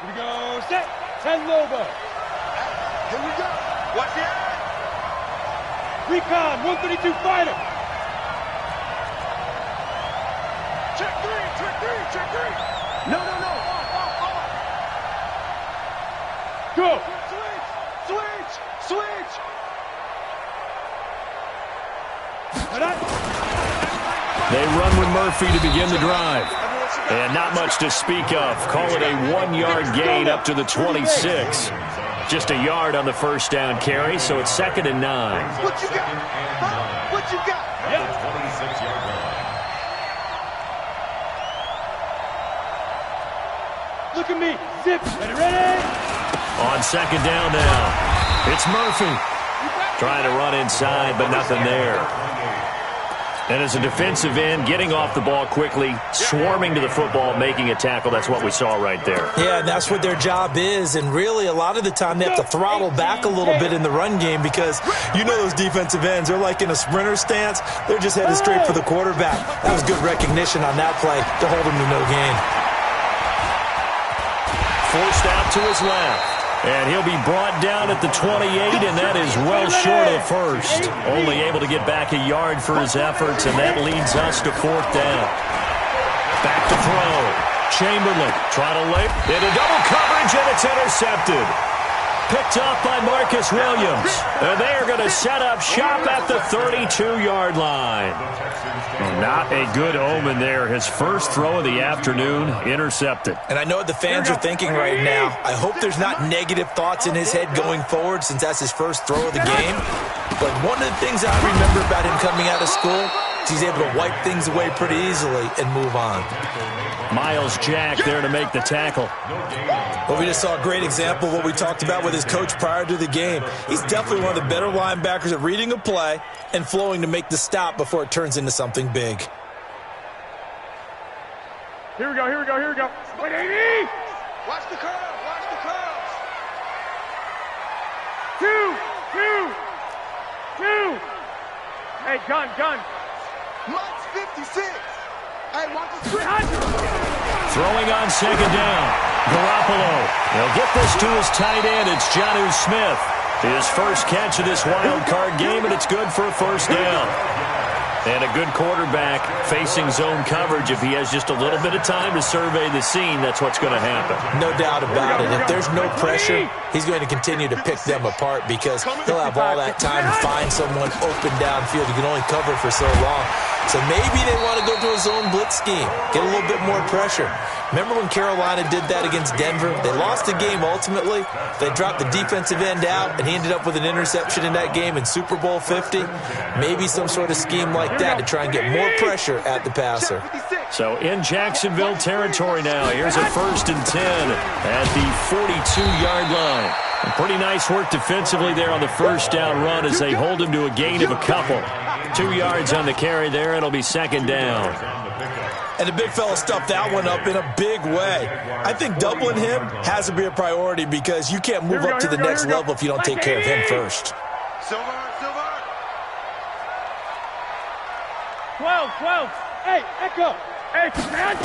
we go. Set. 10 Lobo. Here we go. Watch the eye. Recon, 132 fighter. Check three. No. Go. Switch. They run with Murphy to begin the drive. And not much to speak of. Call it a 1-yard gain up to the 26. Just a yard on the first down carry, so it's 2nd and 9. What you got? Huh? What you got? Yeah. 26-yard line. Look at me. Zip. Ready? On 2nd down now, it's Murphy. Trying to run inside, but nothing there. And as a defensive end, getting off the ball quickly, swarming to the football, making a tackle, that's what we saw right there. Yeah, and that's what their job is. And really, a lot of the time, they have to throttle back a little bit in the run game because you know those defensive ends, they're like in a sprinter stance. They're just headed straight for the quarterback. That was good recognition on that play to hold him to no gain. Forced out to his left. And he'll be brought down at the 28, and that is well short of the first. Only able to get back a yard for his efforts, and that leads us to 4th down. Back to throw. Chamberlain trying to lay into double coverage, and it's intercepted. Picked off by Marcus Williams. And they are going to set up shop at the 32-yard line. Well, not a good omen there. His first throw of the afternoon intercepted. And I know what the fans are thinking right now. I hope there's not negative thoughts in his head going forward since that's his first throw of the game. But one of the things I remember about him coming out of school is he's able to wipe things away pretty easily and move on. Miles Jack there to make the tackle. Well, we just saw a great example of what we talked about with his coach prior to the game. He's definitely one of the better linebackers at reading a play and flowing to make the stop before it turns into something big. Here we go. 180. Watch the curves. 2. Hey, gun. Mike's 56. Hey, watch the screen. Throwing on 2nd down. Garoppolo. He'll get this to his tight end. It's Jonnu Smith. His first catch of this wild card game, and it's good for a first down. And a good quarterback facing zone coverage. If he has just a little bit of time to survey the scene, that's what's going to happen. No doubt about it. If there's no pressure, he's going to continue to pick them apart because he'll have all that time to find someone open downfield. He can only cover for so long. So maybe they want to go to a zone blitz scheme, get a little bit more pressure. Remember when Carolina did that against Denver? They lost the game ultimately. They dropped the defensive end out, and he ended up with an interception in that game in Super Bowl 50. Maybe some sort of scheme like that to try and get more pressure at the passer. So in Jacksonville territory now, here's a 1st and 10 at the 42-yard line. And pretty nice work defensively there on the first down run as they hold him to a gain of a couple. 2 yards on the carry there. It'll be 2nd down. And the big fella stuffed that one up in a big way. I think doubling him has to be a priority because you can't move up to the next level if you don't take care of him first. Silver. 12. Hey, Echo. Hey, man.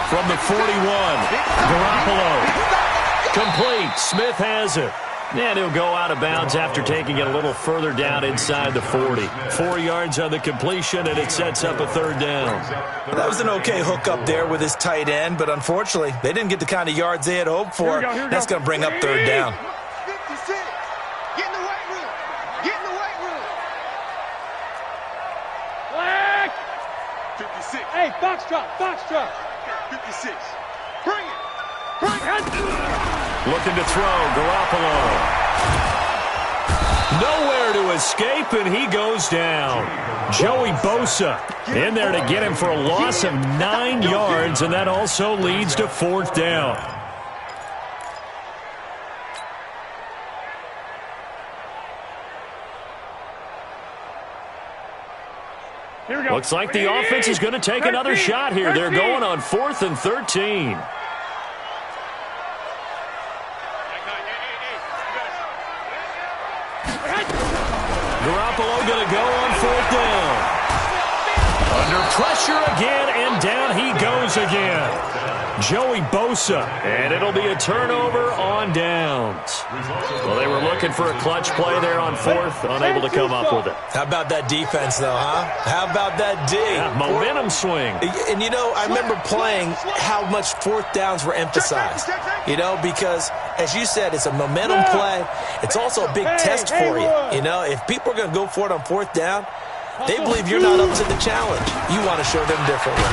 From the 41, Garoppolo. Complete. Smith has it. And he'll go out of bounds after taking it a little further down inside the 40. 4 yards on the completion, and it sets up a 3rd down. That was an okay hook up there with his tight end, but unfortunately, they didn't get the kind of yards they had hoped for. That's going to bring up 3rd down. 56. Get in the weight room. Black. 56. Hey, box drop. 56. Bring it. Looking to throw, Garoppolo. Nowhere to escape, and he goes down. Joey Bosa in there to get him for a loss of 9 yards, and that also leads to 4th down. Looks like the offense is going to take another shot here. They're going on 4th and 13. Garoppolo going to go on 4th down. Under pressure again, and down he goes again. Joey Bosa, and it'll be a turnover on downs. Well, they were looking for a clutch play there on fourth, unable to come up with it. How about that defense, though, huh? How about that D? Yeah, momentum swing. And, I remember playing how much fourth downs were emphasized, because, as you said, it's a momentum play. It's also a big test for you. If people are going to go for it on fourth down, they believe you're not up to the challenge. You want to show them differently.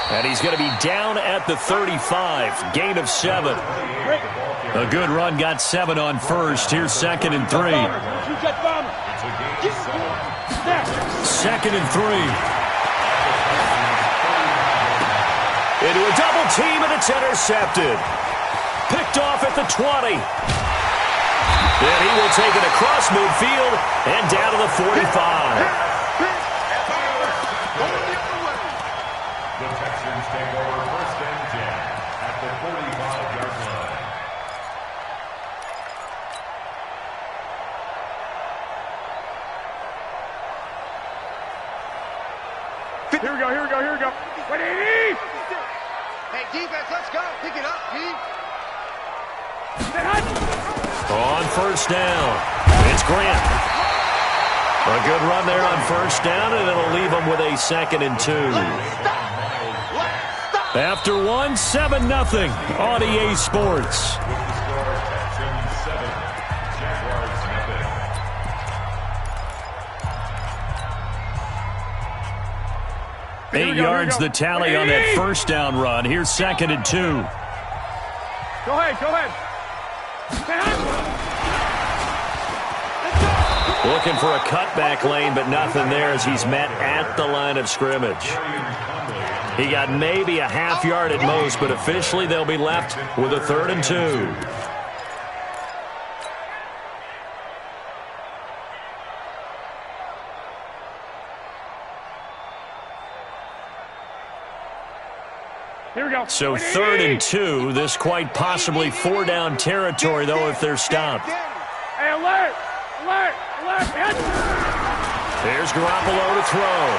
And he's going to be down at the 35, gain of 7. A good run, got 7 on first. Here's 2nd and 3. 2nd and 3. Into a double team, and it's intercepted. Picked off at the 20. Then he will take it across midfield and down to the 45. The Texans take over 1st and 10 at the 45-yard line. Here we go. Wait, 80! Hey, defense, let's go. Pick it up, Pete. On 1st down, it's Grant. A good run there on 1st down, and it'll leave them with a 2nd and 2. After 1, 7-0 on EA Sports. With the score, Texans 7, Jaguars 0. 8 yards the tally on that 1st down run. Here's 2nd and 2. Go ahead. Looking for a cutback lane, but nothing there as he's met at the line of scrimmage. He got maybe a half yard at most, but officially they'll be left with a 3rd and 2. Here we go. So 3rd and 2. This quite possibly 4-down territory, though, if they're stopped. Hey, alert! There's Garoppolo to throw.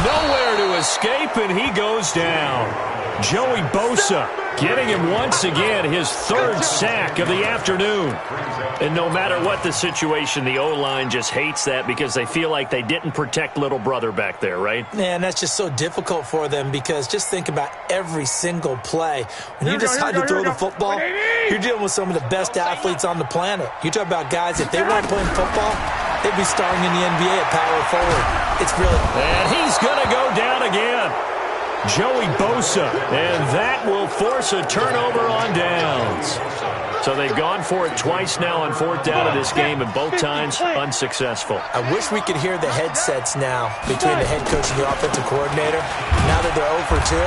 Nowhere to escape, and he goes down. Joey Bosa getting him once again his 3rd sack of the afternoon. And no matter what the situation, the O-line just hates that because they feel like they didn't protect little brother back there, right? Man, that's just so difficult for them because just think about every single play. When you decide to throw the football, you're dealing with some of the best athletes on the planet. You talk about guys, if they weren't playing football, they'd be starring in the NBA at power forward. It's really... And he's going to go down again. Joey Bosa, and that will force a turnover on downs. So they've gone for it twice now on 4th down in this game, and both times unsuccessful. I wish we could hear the headsets now between the head coach and the offensive coordinator. Now that they're 0 for 2,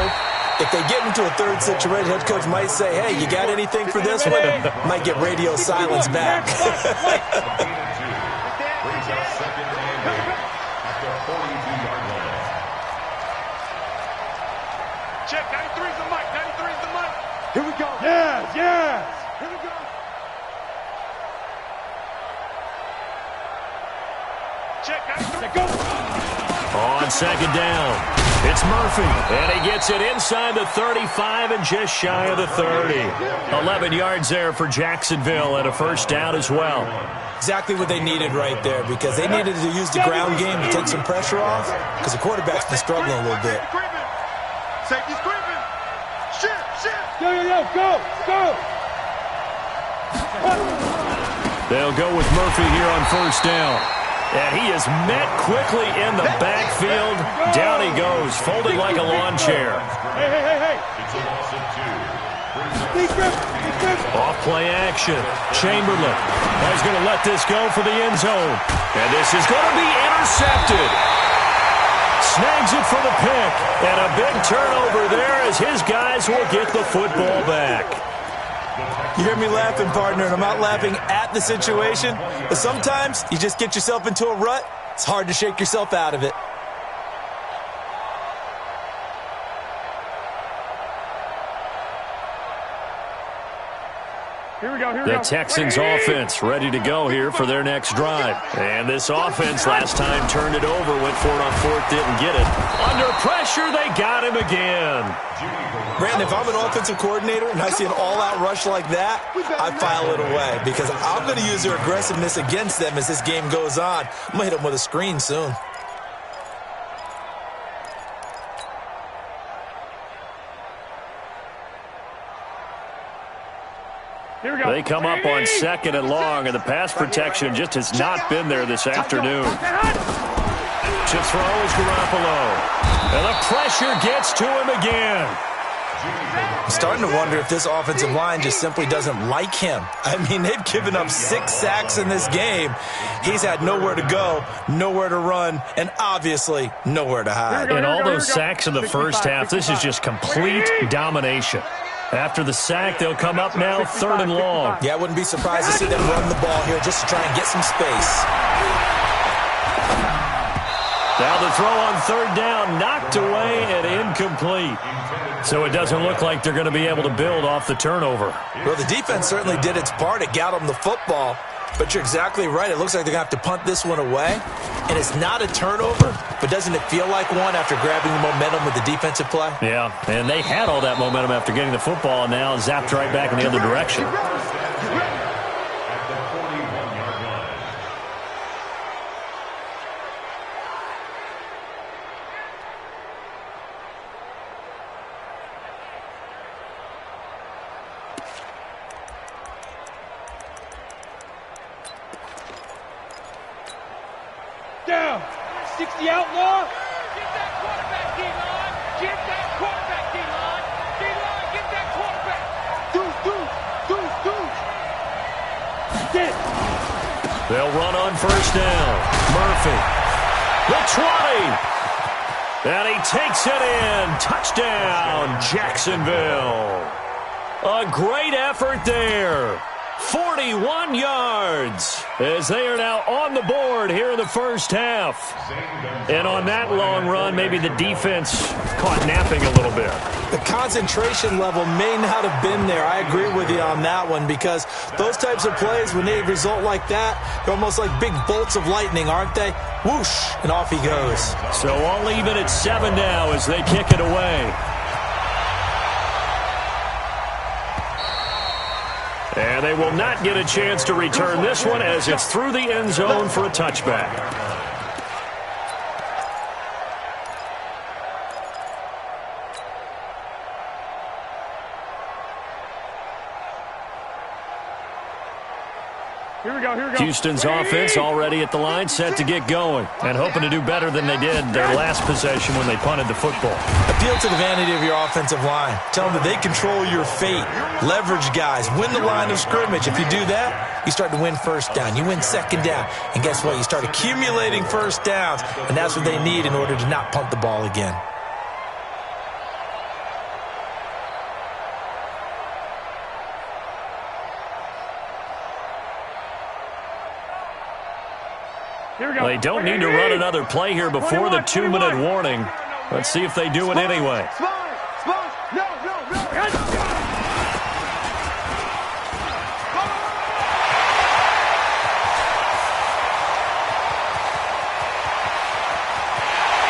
if they get into a 3rd situation, head coach might say, hey, you got anything for this one? Might get radio silence back. Brings up 2nd and 8 at the 42-yard line. Check, 93 is the mic. 93 is the mic. Here we go. Yes. Here we go. Check, 93. Go. On 2nd down, it's Murphy, and he gets it inside the 35 and just shy of the 30. 11 yards there for Jacksonville and a 1st down as well. Exactly what they needed right there because they needed to use the ground game to take some pressure off because the quarterback's been struggling a little bit. Safety's creeping. Shit. Go. They'll go with Murphy here on 1st down. And he is met quickly in the backfield. Down he goes, folded like a lawn chair. Hey. It's a loss of 2. Off play action. Chamberlain. He's going to let this go for the end zone. And this is going to be intercepted. Snags it for the pick. And a big turnover there as his guys will get the football back. You hear me laughing, partner, and I'm not laughing at the situation, but sometimes you just get yourself into a rut. It's hard to shake yourself out of it. The Texans offense ready to go here for their next drive. And this offense last time turned it over, went for it on fourth, didn't get it. Under pressure, they got him again. Brandon, if I'm an offensive coordinator and I see an all-out rush like that, I file it away because I'm going to use their aggressiveness against them as this game goes on. I'm going to hit them with a screen soon. They come up on second and long, and the pass protection just has not been there this afternoon. To throw is Garoppolo. And the pressure gets to him again. I'm starting to wonder if this offensive line just simply doesn't like him. I mean, they've given up 6 sacks in this game. He's had nowhere to go, nowhere to run, and obviously nowhere to hide. And all those sacks in the first half, this is just complete domination. After the sack, they'll come up now third and long. Yeah, I wouldn't be surprised to see them run the ball here just to try and get some space. Now the throw on third down, knocked away and incomplete. So it doesn't look like they're going to be able to build off the turnover. Well, the defense certainly did its part. It got them the football. But you're exactly right. It looks like they're going to have to punt this one away. And it's not a turnover, but doesn't it feel like one after grabbing the momentum with the defensive play? Yeah, and they had all that momentum after getting the football and now zapped right back in the other direction. Down. 60 outlaw. Get that quarterback, D-line. Get that quarterback, D-line. D-line, get that quarterback. Deuce. Get. They'll run on first down. Murphy. The 20. And he takes it in. Touchdown, Jacksonville. A great effort there. 41 yards as they are now on the board here in the first half. And on that long run, maybe the defense caught napping a little bit. The concentration level may not have been there. I agree with you on that one because those types of plays, when they result like that, they're almost like big bolts of lightning, aren't they? Whoosh, and off he goes. So all even at 7 now as they kick it away. And they will not get a chance to return this one as it's through the end zone for a touchback. Here we go. Houston's offense already at the line, set to get going, and hoping to do better than they did their last possession when they punted the football. Appeal to the vanity of your offensive line. Tell them that they control your fate. Leverage guys. Win the line of scrimmage. If you do that, you start to win first down. You win second down. And guess what? You start accumulating first downs, and that's what they need in order to not punt the ball again. They don't need to run another play here before the 2-minute warning. Let's see if they do it anyway.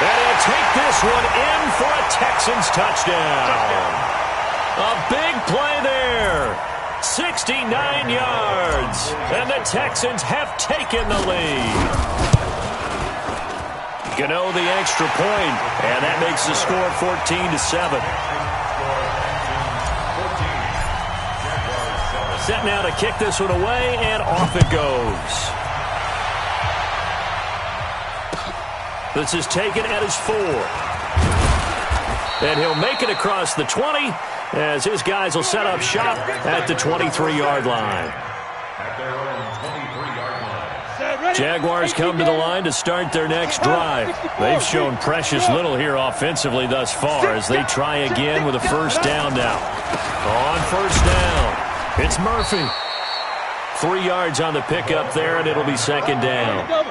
And he'll take this one in for a Texans touchdown. A big play there. 69 yards. And the Texans have taken the lead. Gano the extra point, and that makes the score 14-7. Set now to kick this one away, and off it goes. This is taken at his 4. And he'll make it across the 20 as his guys will set up shop at the 23-yard line. Jaguars come to the line to start their next drive. They've shown precious little here offensively thus far as they try again with a first down now. On first down, it's Murphy. 3 yards on the pickup there, and it'll be second down. It's a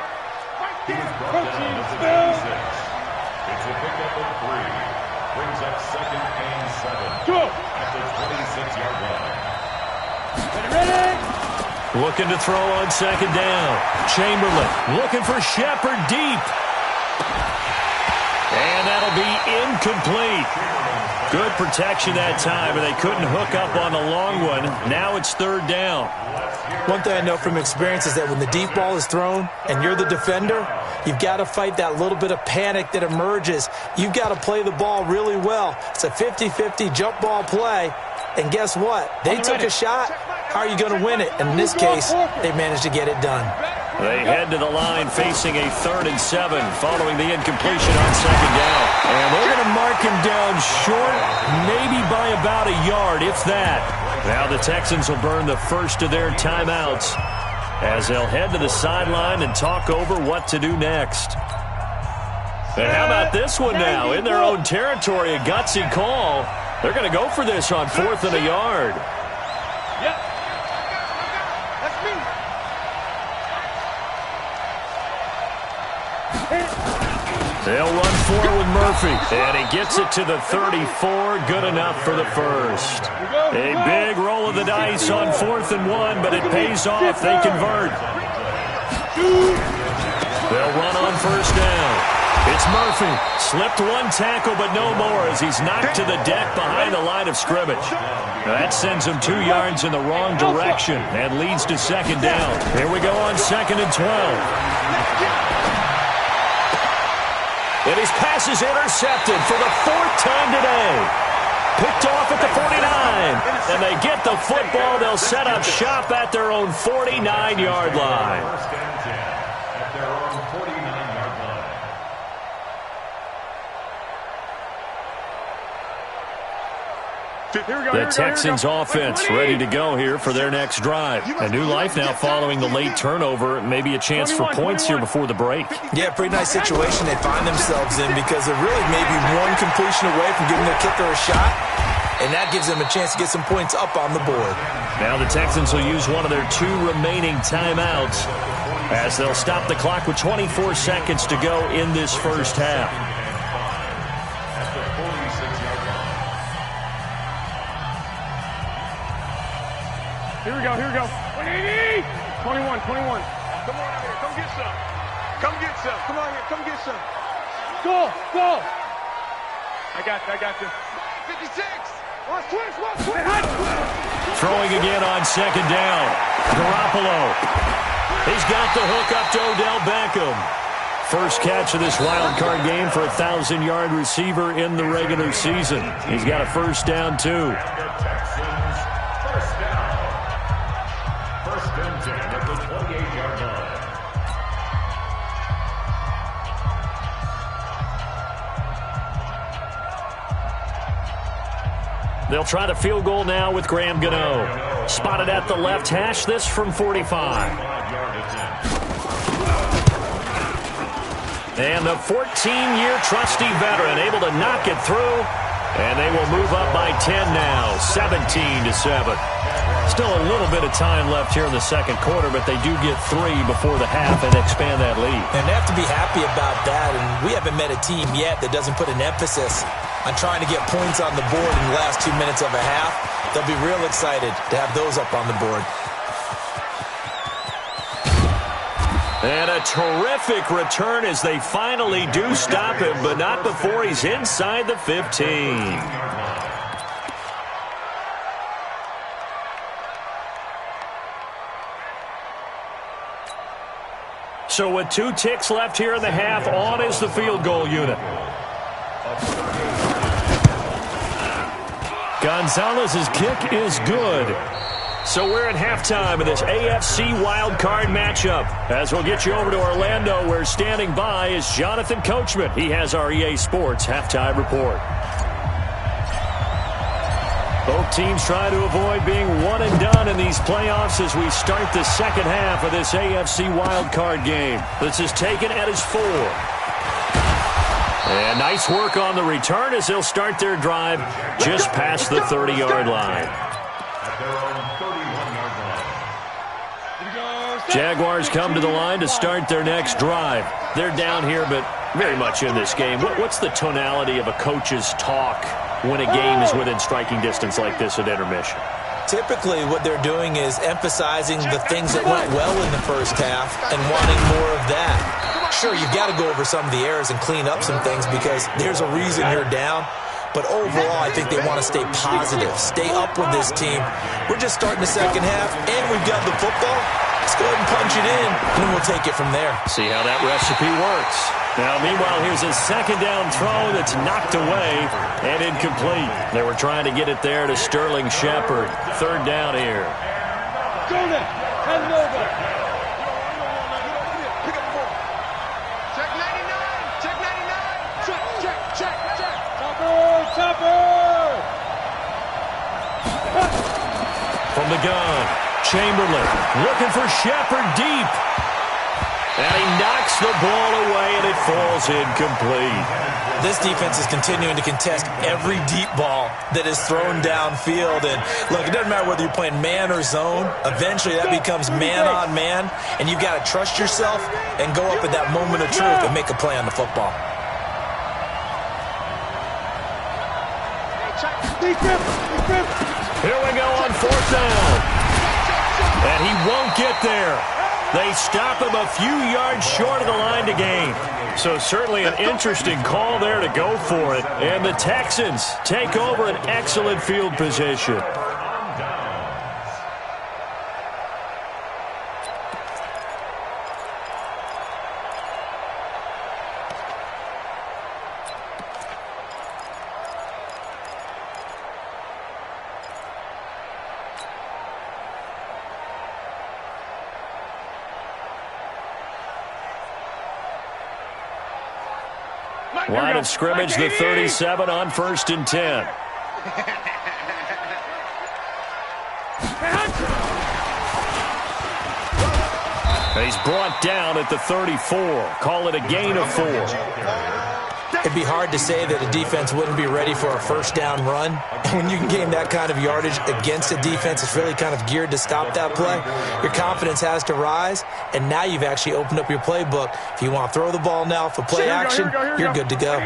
pickup of 3. Brings up 2nd and 7 at the 26-yard line. Looking to throw on second down. Chamberlain looking for Shepard deep. And that'll be incomplete. Good protection that time, and they couldn't hook up on the long one. Now it's third down. One thing I know from experience is that when the deep ball is thrown and you're the defender, you've got to fight that little bit of panic that emerges. You've got to play the ball really well. It's a 50-50 jump ball play, and guess what? They took a shot. How are you going to win it? And in this case, they managed to get it done. They head to the line facing a 3rd and 7 following the incompletion on second down. And they're going to mark him down short, maybe by about a yard, if that. Now the Texans will burn the first of their timeouts as they'll head to the sideline and talk over what to do next. And how about this one now? In their own territory, a gutsy call. They're going to go for this on 4th and a yard. Yep. That's me. They'll run forward with Murphy, and he gets it to the 34. Good enough for the first. A big roll of the dice on 4th and 1, but it pays off. They convert. They'll run on first down. It's Murphy. Slipped one tackle, but no more as he's knocked to the deck behind the line of scrimmage. That sends him 2 yards in the wrong direction and leads to second down. Here we go on 2nd and 12. And his pass is intercepted for the 4th time today. Picked off at the 49. And they get the football. They'll set up shop at their own 49-yard line. First and 10 at their own 49-yard line. The Texans offense ready to go here for their next drive. A new life now following the late turnover. Maybe a chance for points here before the break. Yeah, pretty nice situation they find themselves in because they're really maybe one completion away from giving their kicker a shot, and that gives them a chance to get some points up on the board. Now the Texans will use one of their 2 remaining timeouts as they'll stop the clock with 24 seconds to go in this first half. Here we go, here we go. 180! 21. Come on out here, come get some. Come get some. Come on here, come get some. Go. I got you. 56! Watch twist. Throwing again on second down. Garoppolo. He's got the hook up to Odell Beckham. First catch of this wild card game for a 1,000-yard receiver in the regular season. He's got a first down, too. They'll try the field goal now with Graham Gano. Spotted at the left hash, this from 45. And the 14-year trusty veteran able to knock it through. And they will move up by 10 now, 17-7. Still a little bit of time left here in the second quarter, but they do get 3 before the half and expand that lead. And they have to be happy about that, and we haven't met a team yet that doesn't put an emphasis on trying to get points on the board in the last 2 minutes of a half. They'll be real excited to have those up on the board. And a terrific return as they finally do stop him, but not before he's inside the 15. So with 2 ticks left here in the half, on is the field goal unit. Gonzalez's kick is good. So we're at halftime of this AFC wildcard matchup. As we'll get you over to Orlando, where standing by is Jonathan Coachman. He has our EA Sports halftime report. Both teams try to avoid being one and done in these playoffs as we start the second half of this AFC wildcard game. This is taken at his 4. And nice work on the return as they'll start their drive just past the 30-yard line. Jaguars come to the line to start their next drive. They're down here, but very much in this game. What's the tonality of a coach's talk when a game is within striking distance like this at intermission? Typically, what they're doing is emphasizing the things that went well in the first half and wanting more of that. Sure, you've got to go over some of the errors and clean up some things because there's a reason you're down. But overall, I think they want to stay positive, stay up with this team. We're just starting the second half, and we've got the football. Let's go ahead and punch it in, and we'll take it from there. See how that recipe works. Now, meanwhile, here's a second down throw that's knocked away and incomplete. They were trying to get it there to Sterling Shepard. Third down here. Jonah, hand it over. Pick up the ball. Check 99. Check 99. Check. Chopper. From the gun, Chamberlain looking for Shepard deep. And he knocks the ball away, and it falls incomplete. This defense is continuing to contest every deep ball that is thrown downfield. And, look, it doesn't matter whether you're playing man or zone. Eventually, that becomes man-on-man, and you've got to trust yourself and go up at that moment of truth and make a play on the football. Here we go on fourth down. And he won't get there. They stop him a few yards short of the line to gain. So certainly an interesting call there to go for it. And the Texans take over an excellent field position. Line of scrimmage, the 37 on 1st and 10. He's brought down at the 34. Call it a gain of 4. It'd be hard to say that a defense wouldn't be ready for a first down run. And when you can gain that kind of yardage against a defense that's really kind of geared to stop that play, your confidence has to rise, and now you've actually opened up your playbook. If you want to throw the ball now for play action, you're good to go.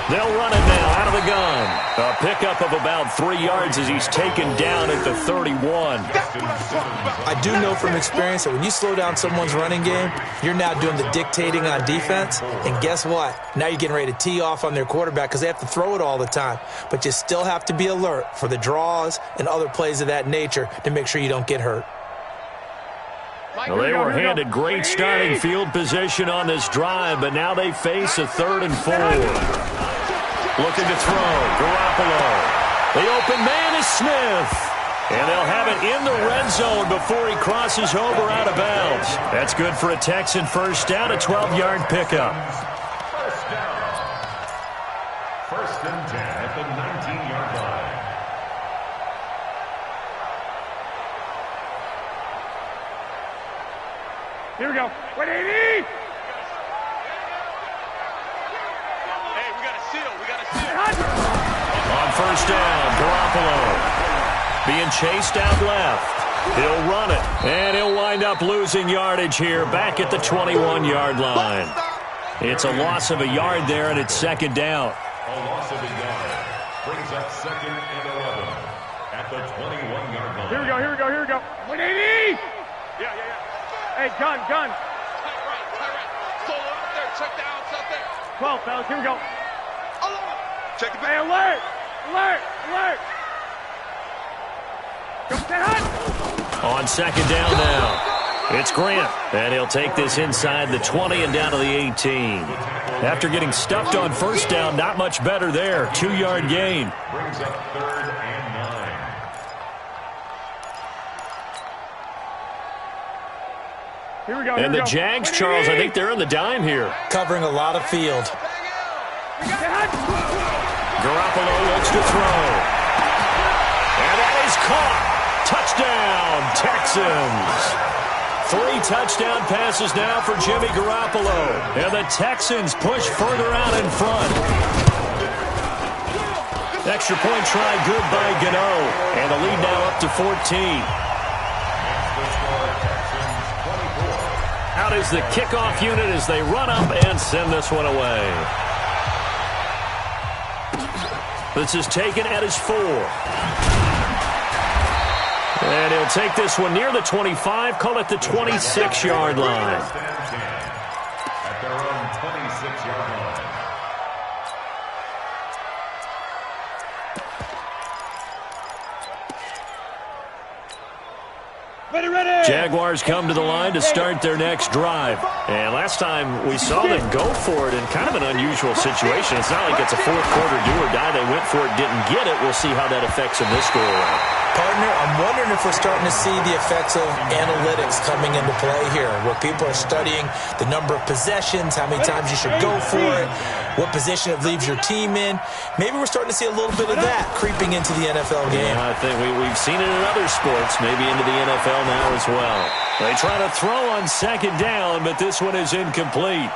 They'll run it now out of the gun. A pickup of about 3 yards as he's taken down at the 31. I do know from experience that when you slow down someone's running game, you're now doing the dictating on defense. And guess what? Now you're getting ready to tee off on their quarterback because they have to throw it all the time. But you still have to be alert for the draws and other plays of that nature to make sure you don't get hurt. Well, they were handed great starting field position on this drive, but now they face a 3rd and 4. Looking to throw, Garoppolo. The open man is Smith. And they'll have it in the red zone before he crosses over out of bounds. That's good for a Texan first down, a 12-yard pickup. First down. 1st and 10 at the 19-yard line. Here we go. 180. On first down, Garoppolo being chased out left. He'll run it, and he'll wind up losing yardage here back at the 21-yard line. It's a loss of a yard there, and it's 2nd down. A loss of a yard brings up 2nd and 11 at the 21-yard line. Here we go. 180. Yeah. Hey, gun. Tight right. Solo up there. Check the outs out there. 12, fellas. Here we go. Check the back. Hey, alert. On 2nd down now, it's Grant, and he'll take this inside the 20 and down to the 18. After getting stuffed on first down, not much better there. 2-yard gain. Brings up 3rd and 9. Here we go. And the Jags, Charles, I think they're on the dime here. Covering a lot of field. Garoppolo looks to throw. And that is caught. Touchdown, Texans. 3 touchdown passes now for Jimmy Garoppolo. And the Texans push further out in front. Extra point try good by Gano. And the lead now up to 14. Out is the kickoff unit as they run up and send this one away. This is taken at his 4. And he'll take this one near the 25, call it the 26-yard line. At their own 26-yard line. Jaguars come to the line to start their next drive. And last time we saw them go for it in kind of an unusual situation. It's not like it's a fourth quarter do or die. They went for it, didn't get it. We'll see how that affects them this go-around. Partner, I'm wondering if we're starting to see the effects of analytics coming into play here, where people are studying the number of possessions, how many times you should go for it, what position it leaves your team in. Maybe we're starting to see a little bit of that creeping into the NFL game. Yeah, I think we've seen it in other sports, maybe into the NFL now as well. They try to throw on second down, but this one is incomplete.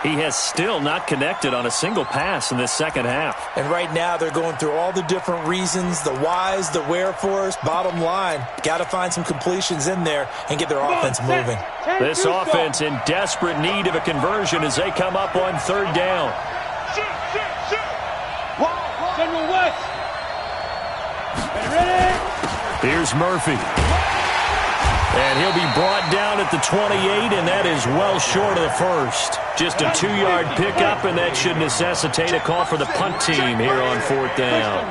He has still not connected on a single pass in this second half. And right now they're going through all the different reasons, the whys, the wherefores. Bottom line, got to find some completions in there and get their offense moving. This offense in desperate need of a conversion as they come up on third down. General West. Ready? Here's Murphy. And he'll be brought down at the 28, and that is well short of the first. Just a 2-yard pickup, and that should necessitate a call for the punt team here on fourth down.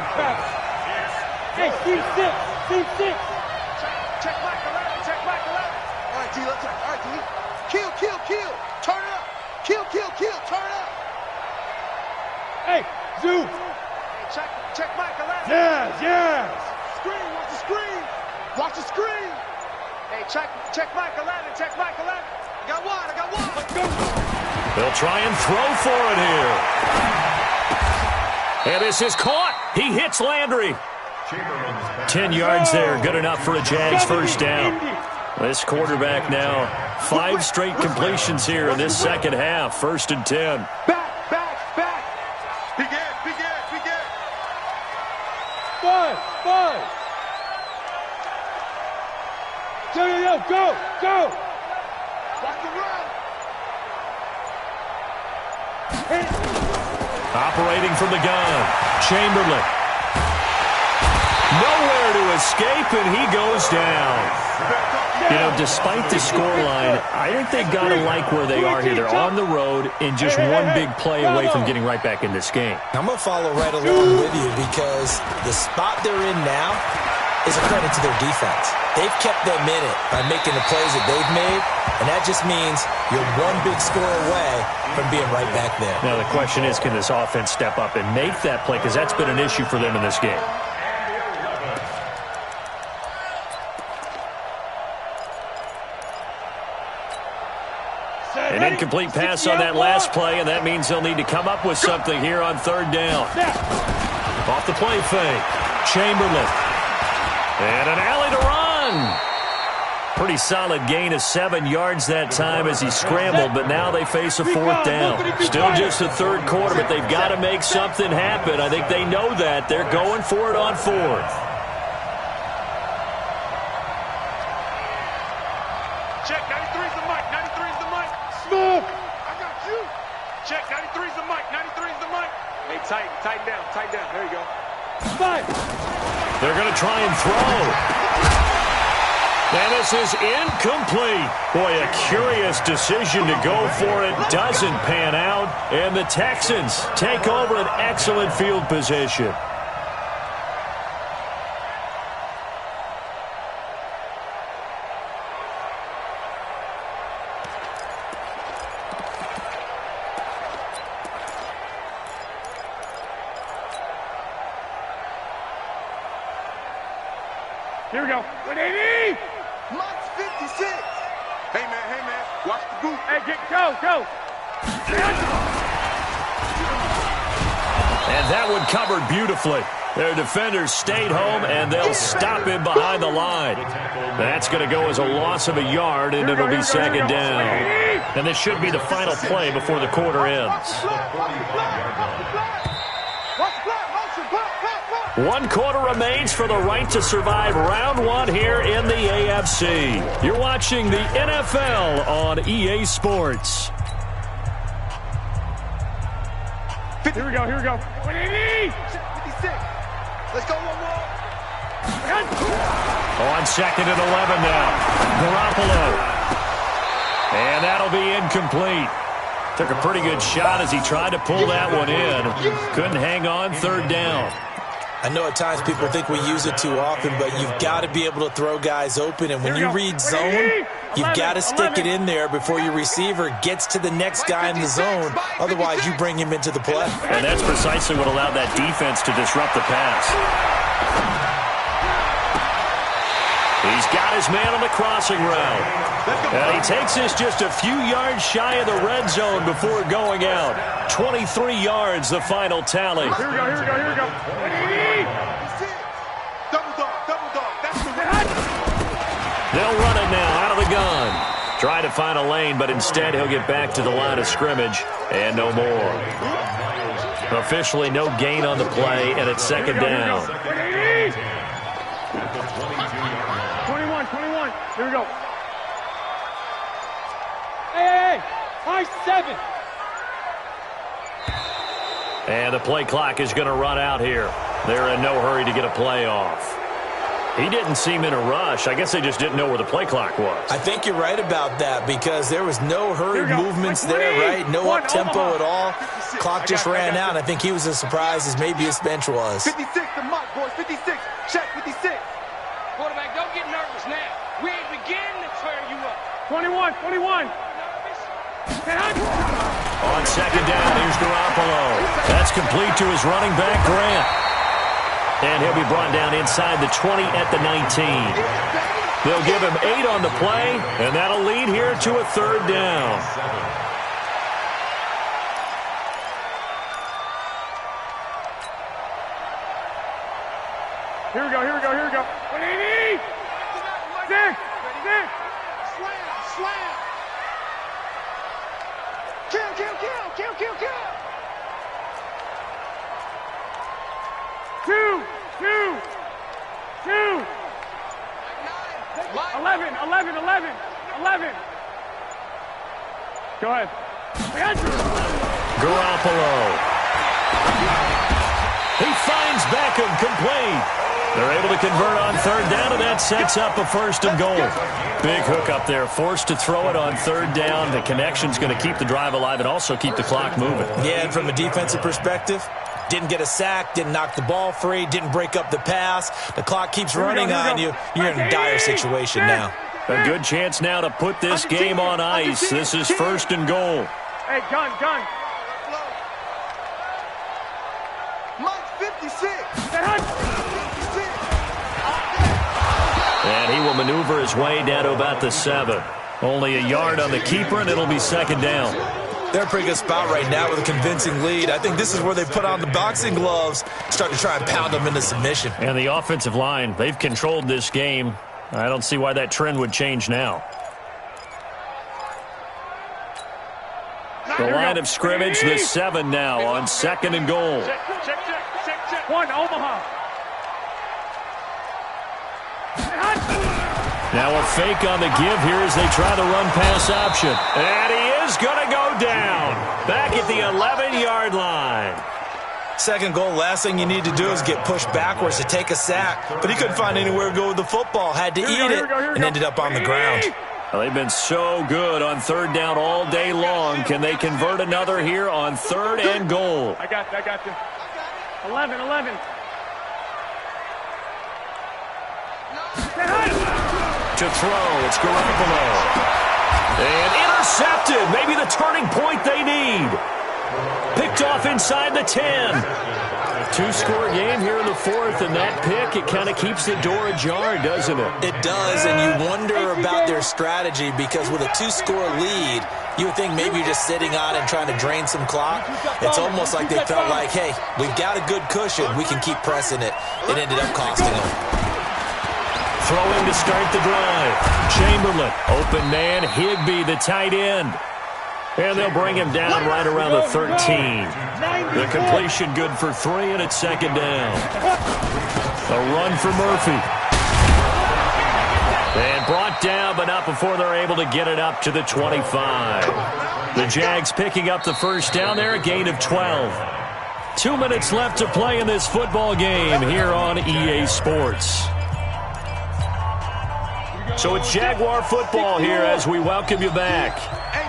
Hey, team 6. Check back 11. All right, D, let's go. All right, D. Kill. Turn it up. Kill. Turn it up. Hey, Zoo. Check back 11. Yes. Screen, watch the screen. Hey, check back 11. I got one. Let's go. They'll try and throw for it here. And this is caught. He hits Landry. 10 yards there, good enough for a Jags first down. This quarterback now, 5 straight completions here in this second half, 1st and 10. Back. Big Ed. 5. Go. Watch the run. Operating from the gun, Chamberlain. Nowhere to escape, and he goes down. You know, despite the scoreline, I think they've got to like where they are here. They're on the road and just one big play away from getting right back in this game. I'm going to follow right along with you because the spot they're in now is a credit to their defense. They've kept them in it by making the plays that they've made, and that just means you're one big score away from being right back there. Now the question is, can this offense step up and make that play? Because that's been an issue for them in this game. An incomplete pass on that last play, and that means they'll need to come up with something here on third down. Off the play fake, Chamberlain. And an alley to run. Pretty solid gain of 7 yards that time as he scrambled, but now they face a fourth down. Still just the third quarter, but they've got to make something happen. I think they know that. They're going for it on fourth. Check, 93's the mic. 93's the mic. Smoke. I got you. Check, 93's the mic. 93's the mic. Hey, tighten down. There you go. 5. They're going to try and throw. And this is incomplete. Boy, a curious decision to go for it. Doesn't pan out. And the Texans take over an excellent field position. Here we go. 180. Mike's 56. Hey, man. Watch the boot. Hey, go. And that one covered beautifully. Their defenders stayed home, and they'll stop him behind the line. That's going to go as a loss of a yard, and it'll be second down. And this should be the final play before the quarter ends. One quarter remains for the right to survive round one here in the AFC. You're watching the NFL on EA Sports. Here we go. 180. Let's go one more. On 2nd and 11 now. Garoppolo. And that'll be incomplete. Took a pretty good shot as he tried to pull that one in. Couldn't hang on 3rd down. I know at times people think we use it too often, but you've got to be able to throw guys open. And when you read zone, you've got to stick it in there before your receiver gets to the next guy in the zone. Otherwise, you bring him into the play. And that's precisely what allowed that defense to disrupt the pass. He's got his man on the crossing route. And he takes this just a few yards shy of the red zone before going out. 23 yards, the final tally. Here we go, here we go, here we go. Double dog. That's the run. They'll run it now out of the gun. Try to find a lane, but instead he'll get back to the line of scrimmage and no more. Officially no gain on the play, and it's 2nd down. 21. Here we go. Hey. High 7. And the play clock is going to run out here. They're in no hurry to get a play off. He didn't seem in a rush. I guess they just didn't know where the play clock was. I think you're right about that because there was no hurried movements there, right? No up-tempo at all. Clock just ran out. I think he was as surprised as maybe his bench was. 56, the mark, boys. 56. Check 56. Quarterback, don't get nervous now. We ain't beginning to tear you up. 21. On 2nd down, here's Garoppolo. That's complete to his running back, Grant. And he'll be brought down inside the 20 at the 19. They'll give him 8 on the play, and that'll lead here to a 3rd down. Here we go. 180. 6. Slam. Kill. 2. 11. Go ahead. Garoppolo. He finds Beckham complete. They're able to convert on 3rd down, and that sets up a 1st and goal. Big hook up there. Forced to throw it on 3rd down. The connection's going to keep the drive alive and also keep the clock moving. Yeah, and from a defensive perspective, didn't get a sack, didn't knock the ball free, didn't break up the pass. The clock keeps running on you. You're in a dire situation now. A good chance now to put this game on ice. This is 1st and goal. Hey, gun. Mike 56. And he will maneuver his way down to about the 7. Only a yard on the keeper, and it'll be 2nd down. They're in a pretty good spot right now with a convincing lead. I think this is where they put on the boxing gloves, start to try and pound them into submission. And the offensive line, they've controlled this game. I don't see why that trend would change now. The line of scrimmage, the 7 now on 2nd and goal. Check. 1, Omaha. Now a fake on the give here as they try the run-pass option. And he is going to go down. Back at the 11-yard line. 2nd goal, last thing you need to do is get pushed backwards to take a sack. But he couldn't find anywhere to go with the football. Had to eat it and ended up on the ground. Well, they've been so good on 3rd down all day long. Can they convert another here on 3rd and goal? I got you. 11. To throw, it's Garoppolo. And intercepted. Maybe the turning point they need. Picked off inside the 10. 2-score game here in the 4th, and that pick, it kind of keeps the door ajar, doesn't it? It does, and you wonder about their strategy because with a 2-score lead, you would think maybe you're just sitting on and trying to drain some clock. It's almost like they felt like, hey, we've got a good cushion. We can keep pressing it. It ended up costing them. Throwing to start the drive. Chamberlain, open man, Higbee, the tight end. And they'll bring him down right around the 13. The completion good for 3, and it's 2nd down. A run for Murphy. And brought down, but not before they're able to get it up to the 25. The Jags picking up the 1st down there, a gain of 12. 2 minutes left to play in this football game here on EA Sports. So it's Jaguar football here as we welcome you back.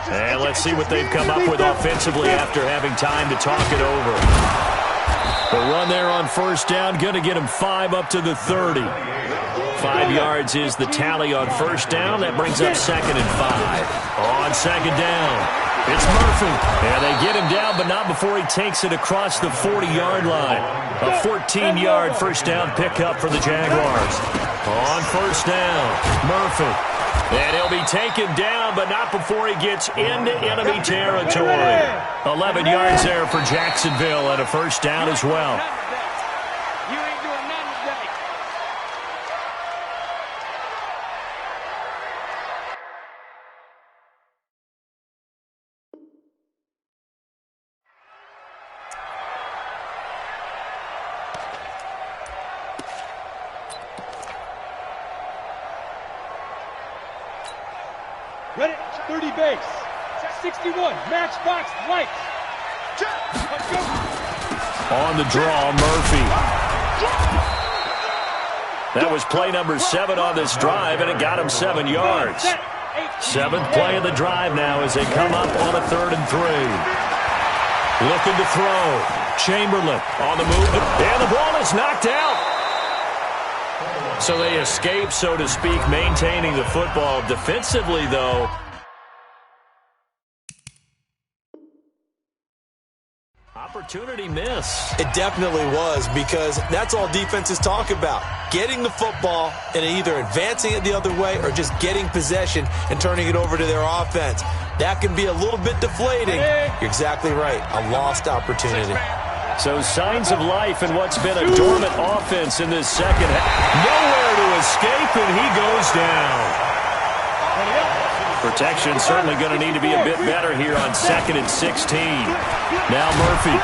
And let's see what they've come up with offensively after having time to talk it over. The run there on first down, going to get him 5 up to the 30. 5 yards is the tally on first down. That brings up 2nd and 5. On second down, it's Murphy. And they get him down, but not before he takes it across the 40-yard line. A 14-yard first down pickup for the Jaguars. On first down, Murphy. And he'll be taken down, but not before he gets into enemy territory. 11 yards there for Jacksonville and a first down as well. You ain't doing nothing today. Ready, 30 base. 61, matchbox, lights. Let's go. On the draw, Murphy. That was play number 7 on this drive, and it got him 7 yards. 7th play of the drive now as they come up on a 3rd and 3. Looking to throw. Chamberlain on the move, and the ball is knocked out. So they escape, so to speak, maintaining the football. Defensively, though, opportunity miss. It definitely was, because that's all defenses talk about. Getting the football and either advancing it the other way or just getting possession and turning it over to their offense. That can be a little bit deflating. You're exactly right. A lost opportunity. So signs of life in what's been a dormant offense in this second half. Nowhere to escape, and he goes down. Protection certainly going to need to be a bit better here on 2nd and 16. Now Murphy.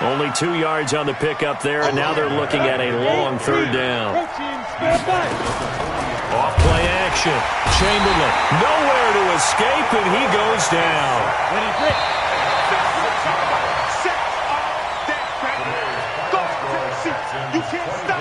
Only 2 yards on the pickup there, and now they're looking at a long 3rd down. Off play action. Chamberlain. Nowhere to escape, and he goes down. You can't stop.